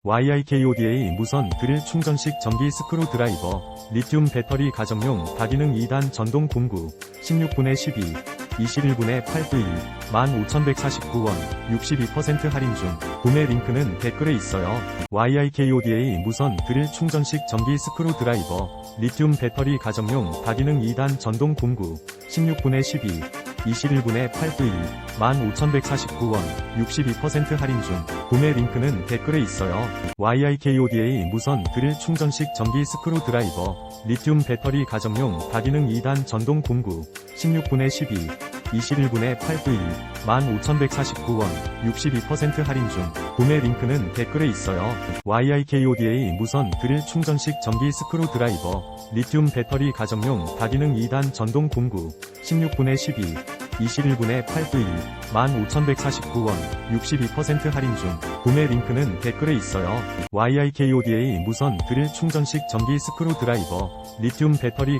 YIKODA 무선 드릴 충전식 전기 스크루 드라이버, 리튬 배터리 가정용 다기능 2단 전동 공구, 16분의 12, 21분의 8V, 15,149원, 62% 할인 중. 구매 링크는 댓글에 있어요. YIKODA 무선 드릴 충전식 전기 스크루 드라이버, 리튬 배터리 가정용 다기능 2단 전동 공구, 16분의 12, 21분의 8V, 15,149원, 62% 할인 중. 구매 링크는 댓글에 있어요. YIKODA 무선 드릴 충전식 전기 스크루 드라이버, 리튬 배터리 가정용 다기능 2단 전동 공구, 16분의 12, 21분의 8V, 15,149원, 62% 할인 중. 구매 링크는 댓글에 있어요. YIKODA 무선 드릴 충전식 전기 스크루 드라이버, 리튬 배터리 가정용 다기능 2단 전동 공구, 16분의 12, 21분의 8V, 15,149원, 62% 할인 중. 구매 링크는 댓글에 있어요. YIKODA 무선 드릴 충전식 전기 스크루 드라이버, 리튬 배터리